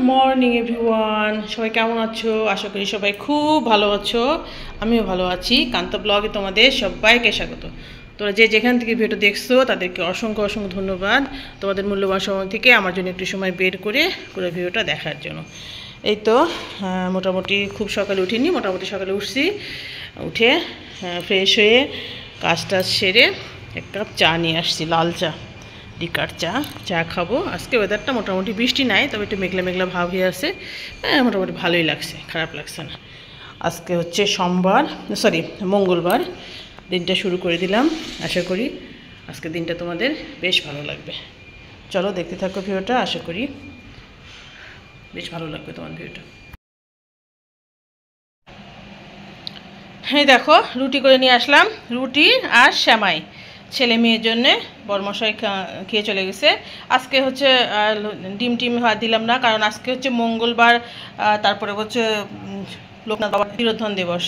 Morning everyone, সবাই কেমন আছো? আশা করি সবাই খুব ভালো আছো। আমিও ভালো আছি। কান্ত ব্লগে তোমাদের সবাইকে স্বাগত। তোমরা যে যেখান থেকে ভিডিও দেখছো তাদেরকে অসংখ্য অসংখ্য ধন্যবাদ। তোমাদের মূল্যবান সময় থেকে আমার জন্য একটু সময় বের করে পুরো ভিডিওটা দেখার জন্য। এই তো মোটামুটি খুব সকালে উঠিনি, মোটামুটি সকালে উঠছি। উঠে ফ্রেশ হয়ে কাজ টাজ সেরে এক কাপ চা নিয়ে আসছি, লাল চা, ডিকার চা খাবো। আজকে ওয়েদারটা মোটামুটি বৃষ্টি নাই, তবে একটু মেঘলা মেঘলা ভাব হয়ে আছে। মোটামুটি ভালোই লাগছে, খারাপ লাগছে না। আজকে হচ্ছে মঙ্গলবার। দিনটা শুরু করে দিলাম। আশা করি আজকে দিনটা তোমাদের বেশ ভালো লাগবে। চলো দেখতে থাকো ভিডিওটা, আশা করি বেশ ভালো লাগবে তোমার ভিডিওটা। হ্যাঁ দেখো, রুটি করে নিয়ে আসলাম, রুটি আর সেমাই। ছেলে মেয়ের জন্যে, বরমশাই খেয়ে চলে গেছে। আজকে হচ্ছে ডিম টিম দিলাম না, কারণ আজকে হচ্ছে মঙ্গলবার, তারপরে হচ্ছে লোকনাথ বাবার তিরোধান দিবস।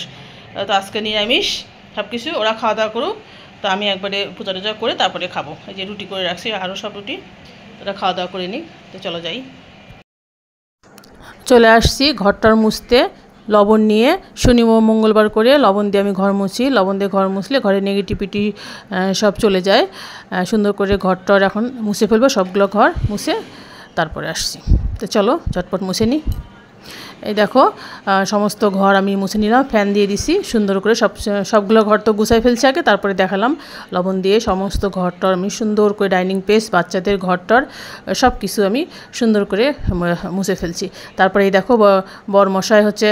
তো আজকে নিরামিষ সব কিছু, ওরা খাওয়া দাওয়া করুক, তো আমি একবারে পূজা টুজা করে তারপরে খাবো। এই যে রুটি করে রাখছি, আরও সব রুটি, ওরা খাওয়া দাওয়া করে নিই। তো চলো যাই। চলে আসছি ঘরটার মুছতে। লবণ নিয়ে শনি মঙ্গলবার করে লবণ দিয়ে আমি ঘর মুছি। লবণ দিয়ে ঘর মুছলে ঘরে নেগেটিভিটি সব চলে যায়। সুন্দর করে ঘরটার এখন মুছে ফেলবো, সবগুলো ঘর মুছে তারপরে আসছি। তো চলো ঝটপট মুছে নিই। এই দেখো সমস্ত ঘর আমি মুছে নিলাম, ফ্যান দিয়ে দিছি সুন্দর করে। সবগুলো ঘর তো গুছাই ফেলছি আগে, তারপরে দেখালাম। লবণ দিয়ে সমস্ত ঘরটার আমি সুন্দর করে, ডাইনিং প্লেস, বাচ্চাদের ঘরটার সব কিছু আমি সুন্দর করে মুছে ফেলছি। তারপরে এই দেখো বরমশাই হচ্ছে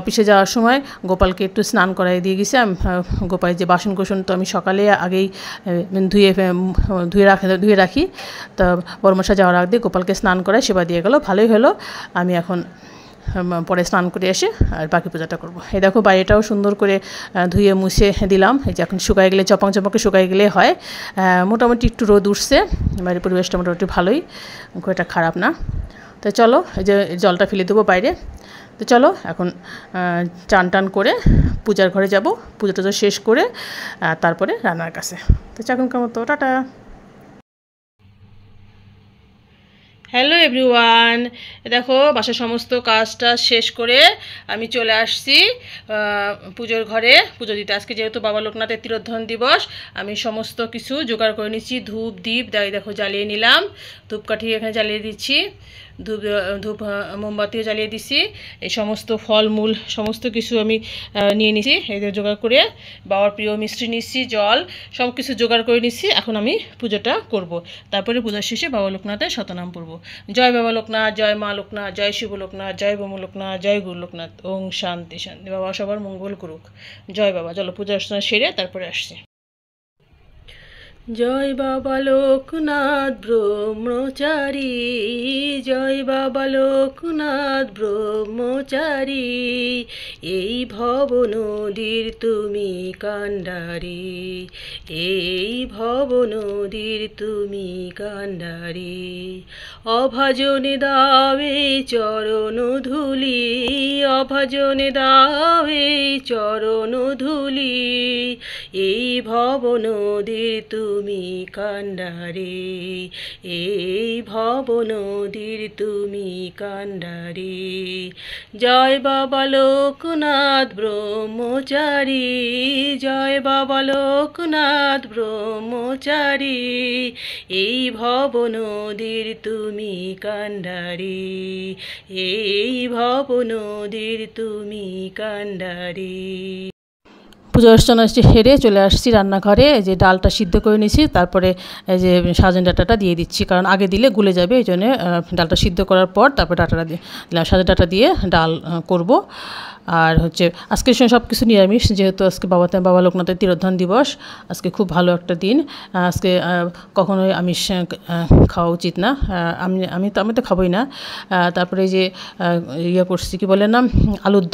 অফিসে যাওয়ার সময় গোপালকে একটু স্নান করাই দিয়ে গেছে। গোপালের যে বাসন কোসন তো আমি সকালে আগেই ধুয়ে রাখি। তা বরমশাই যাওয়ার আগে দিয়ে গোপালকে স্নান করায়, সেবা দিয়ে গেল, ভালোই হলো। আমি এখন পরে স্নান করে এসে আর বাকি পূজাটা করবো। এই দেখো বাইরেটাও সুন্দর করে ধুয়ে মুছে দিলাম। এই যে এখন শুকাই গেলে, চপাকে শুকাই গেলে হয়। মোটামুটি একটু রোদ উঠছে, বাইরের পরিবেশটা মোটামুটি ভালোই, খুব একটা খারাপ না। তো চলো, এই যে জলটা ফেলে দেবো বাইরে। তো চলো এখন চান টান করে পূজার ঘরে যাব, পুজো টুজো শেষ করে তারপরে রান্নার কাছে। তো এখনকার মতো টাটা। হ্যালো এভরিওয়ান, দেখো বাসার সমস্ত কাজটা শেষ করে আমি চলে আসছি পুজোর ঘরে পুজো দিতে। আজকে যেহেতু বাবা লোকনাথের তিরোধান দিবস, আমি সমস্ত কিছু জোগাড় করে নিচ্ছি। ধূপ দ্বীপ দেখো জ্বালিয়ে নিলাম, ধূপকাঠি এখানে জ্বালিয়ে দিচ্ছি, ধূপ মোমবাতিও জ্বালিয়ে দিছি। এই সমস্ত ফলমূল সমস্ত কিছু আমি নিয়ে নিছি, এদের জোগাড় করে। বাবার প্রিয় মিষ্টি নিচ্ছি, জল, সব কিছু জোগাড় করে নিচ্ছি। এখন আমি পুজোটা করব। তারপরে পূজার শেষে বাবা লোকনাথের শতনাম পড়ব। জয় বাবা লোকনাথ, জয় মা লোকনাথ, জয় শিব লোকনাথ, জয় ব্রহ্ম লোকনাথ, জয় গুরু লোকনাথ। ওং শান্তি শান্তি। বাবা সবার মঙ্গল করুক। জয় বাবা। চলো পূজা অর্চনা সেরে তারপরে আসছি। জয় বাবা লোকনাথ ব্রহ্মচারী, জয় বাবা লোকনাথ ব্রহ্মচারী, এই ভব নদীর তুমি কান্ডারি, এই ভব নদীর তুমি কান্ডারি। অভাজনে দাও এই চরণ ধুলি, অভাজনে দাও এই চরণ ধুলি, এই ভব নদীর তুমি কান্ডারি, এই ভব নদীর তুমি কান্ডারি। জয় বাবা লোকনাথ ব্রহ্মচারী, জয় বাবা লোকনাথ ব্রহ্মচারী, এই ভব নদীর তুমি কান্ডারি, এই ভব নদীর তুমি কান্ডারি। পুজো অর্চনা সেরে চলে আসছি রান্নাঘরে। যে ডালটা সিদ্ধ করে নিয়েছি, তারপরে এই যে সাজন ডাঁটাটা দিয়ে দিচ্ছি, কারণ আগে দিলে গুলে যাবে, এই জন্য ডালটা সিদ্ধ করার পর তারপরে ডাঁটাটা দিয়ে সাজন ডাঁটা দিয়ে ডাল করব। আর হচ্ছে আজকে সব কিছু নিরামিষ, যেহেতু আজকে বাবা লোকনাথের তিরোধান দিবস। আজকে খুব ভালো একটা দিন। আজকে কখনোই আমিষ খাওয়া উচিত না, আমি তো খাবোই না। তারপরে যে করছি, কি বলে না, আলুর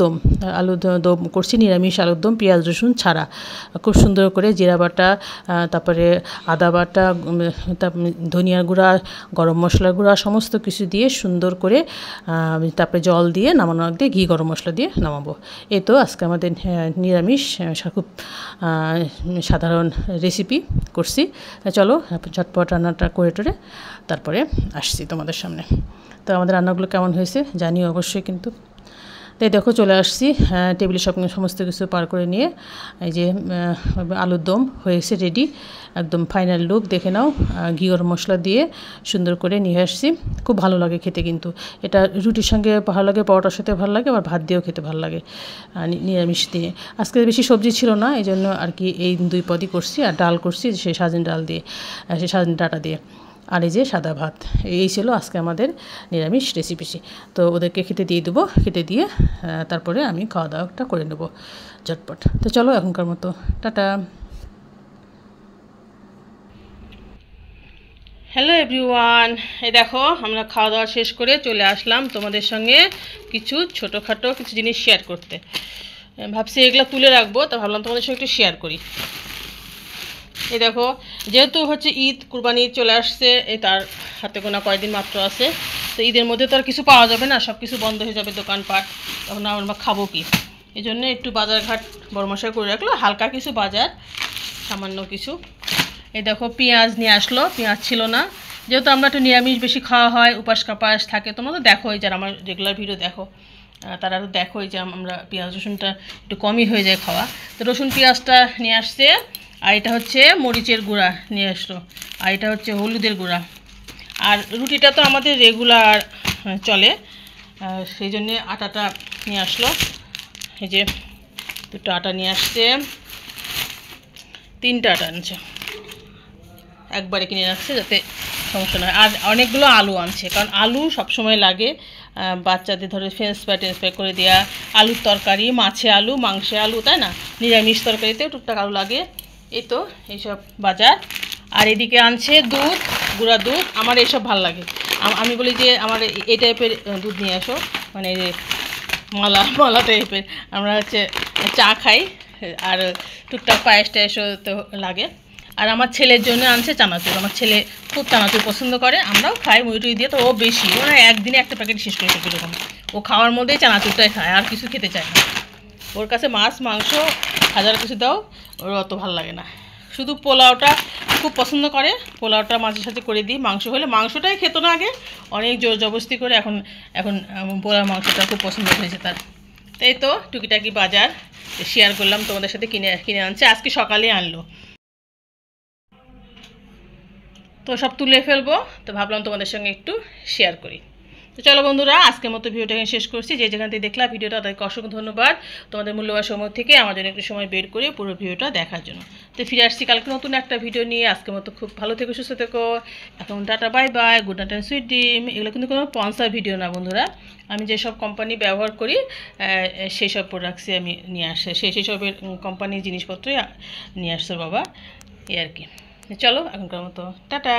দম করছি, নিরামিষ আলুর দম, পেঁয়াজ রসুন ছাড়া। খুব সুন্দর করে জিরা বাটা, তারপরে আদা বাটা, ধনিয়ার গুঁড়া, গরম মশলার গুঁড়া, সমস্ত কিছু দিয়ে সুন্দর করে তারপরে জল দিয়ে নামানোর আগে ঘি গরম মশলা দিয়ে নামাবো। এই তো আজকে আমাদের নিরামিষ, খুব সাধারণ রেসিপি করছি। চলো ঝটপট রান্নাটা করে টোরে তারপরে আসছি তোমাদের সামনে। তো আমাদের রান্নাগুলো কেমন হয়েছে জানিও অবশ্যই কিন্তু। তাই দেখো চলে আসছি টেবিলে সমস্ত কিছু পার করে নিয়ে। এই যে আলুর দম হয়েছে রেডি, একদম ফাইনাল লুক দেখে নাও। ঘি আর মশলা দিয়ে সুন্দর করে নিয়ে আসছি। খুব ভালো লাগে খেতে কিন্তু, এটা রুটির সঙ্গে ভালো লাগে, পরোটার সাথে ভালো লাগে, আবার ভাত দিয়েও খেতে ভালো লাগে নিরামিষ দিয়ে। আজকে বেশি সবজি ছিল না, এই জন্য আর কি এই 2 পদই করছি। আর ডাল করছি সেই সাজেন ডাল দিয়ে, সেই সাজেন ডাটা দিয়ে। আর এই যে সাদা ভাত, এই ছিল আজকে আমাদের নিরামিষ রেসিপি। তো ওদেরকে খেতে দিয়ে দেবো, খেতে দিয়ে তারপরে আমি খাওয়া দাওয়াটা করে নেব ঝটপট। তো চলো এখনকার মতো টাটা। হ্যালো এভরিওয়ান, এই দেখো আমরা খাওয়া দাওয়া শেষ করে চলে আসলাম তোমাদের সঙ্গে কিছু ছোটোখাটো কিছু জিনিস শেয়ার করতে। ভাবছি এগুলো তুলে রাখবো, তো ভাবলাম তোমাদের সঙ্গে একটু শেয়ার করি। এই দেখো, যেহেতু হচ্ছে ঈদ, কুরবানি ঈদ চলে আসছে, এই তার হাতে গোনা কয়েকদিন মাত্র আছে। তো ঈদের মধ্যে তো আর কিছু পাওয়া যাবে না, সব কিছু বন্ধ হয়ে যাবে দোকানপাট, তখন আমরা খাবো কি। এই জন্য একটু বাজারঘাট বড়মশাই করে রাখলো, হালকা কিছু বাজার, সামান্য কিছু। এই দেখো পেঁয়াজ নিয়ে আসলো, পেঁয়াজ ছিল না, যেহেতু আমরা একটু নিরামিষ বেশি খাওয়া হয়, উপাস কাপাস থাকে। তোমরা তো দেখোই, যারা আমার রেগুলার ভিডিও দেখো তারা তো দেখোই যে আমরা পেঁয়াজ রসুনটা একটু কমই হয়ে যায় খাওয়া। তো রসুন পেঁয়াজটা নিয়ে আসছে। আর এটা হচ্ছে মরিচের গুঁড়া নিয়ে আসলো, আর এটা হচ্ছে হলুদের গুঁড়া। আর রুটিটা তো আমাদের রেগুলার চলে, সেই জন্যে আটাটা নিয়ে আসলো। এই যে 2টা আটা নিয়ে আসছে, 3টা আটা আনছে, একবারে কিনে রাখছে যাতে সমস্যা নয়। আর অনেকগুলো আলু আনছে, কারণ আলু সবসময় লাগে বাচ্চাদের, ধরে ফ্রেঞ্চ ফ্রাই টেন্স ফ্রাই করে দেওয়া, আলুর তরকারি, মাছে আলু, মাংসে আলু, তাই না, নিরামিষ তরকারিতেও টুকটাক আলু লাগে। এই তো এইসব বাজার। আর এদিকে আনছে দুধ, গুঁড়া দুধ। আমার এইসব ভাল লাগে, আমি বলি যে আমার এই টাইপের দুধ নিয়ে আসো, মানে মালা টাইপের। আমরা হচ্ছে চা খাই, আর টুকটাক পায়েস টায়েসও তো লাগে। আর আমার ছেলের জন্য আনছে চানাচুর, আমার ছেলে খুব চানাচুর পছন্দ করে, আমরাও খাই মুড়ি দিয়ে। তো ও বেশি, ও না একদিনে একটা প্যাকেট শেষ করে ফেলবে এরকম, ও খাওয়ার মধ্যেই চানাচুরটাই খায়, আর কিছু খেতে চায় না। ওর কাছে মাছ মাংস হাজার কিছু দাও, ওর অত ভালো লাগে না। শুধু পোলাওটা খুব পছন্দ করে, পোলাওটা মাঝে সাথে করে দিই। মাংস হলে মাংসটাই খেত না আগে, অনেক জোর জবরদস্তি করে এখন পোলাও মাংসটা খুব পছন্দ হয়েছে তার। তাই তো টুকিটাকি বাজার শেয়ার করলাম তোমাদের সাথে, কিনে আনছে আজকে সকালে আনলো। তো সব তুলে ফেলবো, তো ভাবলাম তোমাদের সঙ্গে একটু শেয়ার করি। তো চলো বন্ধুরা, আজকের মতো ভিডিওটা এখানে শেষ করছি। যে যেখান থেকে দেখলাম ভিডিওটা, তাদেরকে অসংখ্য ধন্যবাদ তোমাদের মূল্যবান সময় থেকে আমার জন্য একটু সময় বের করে পুরো ভিডিওটা দেখার জন্য। তো ফিরে আসছি কালকে নতুন একটা ভিডিও নিয়ে। আজকের মতো খুব ভালো থেকো, সুস্থ থেকো। এখন tata, bye bye, good night and sweet dream. এগুলো কিন্তু কোনো স্পন্সর ভিডিও না বন্ধুরা, আমি যেসব কোম্পানি ব্যবহার করি সেই সব প্রোডাক্টসই আমি নিয়ে আসি, সেই সবের কোম্পানির জিনিসপত্রই নিয়ে আসছে বাবা, এই আর কি। চলো এখনকার মতো টাটা।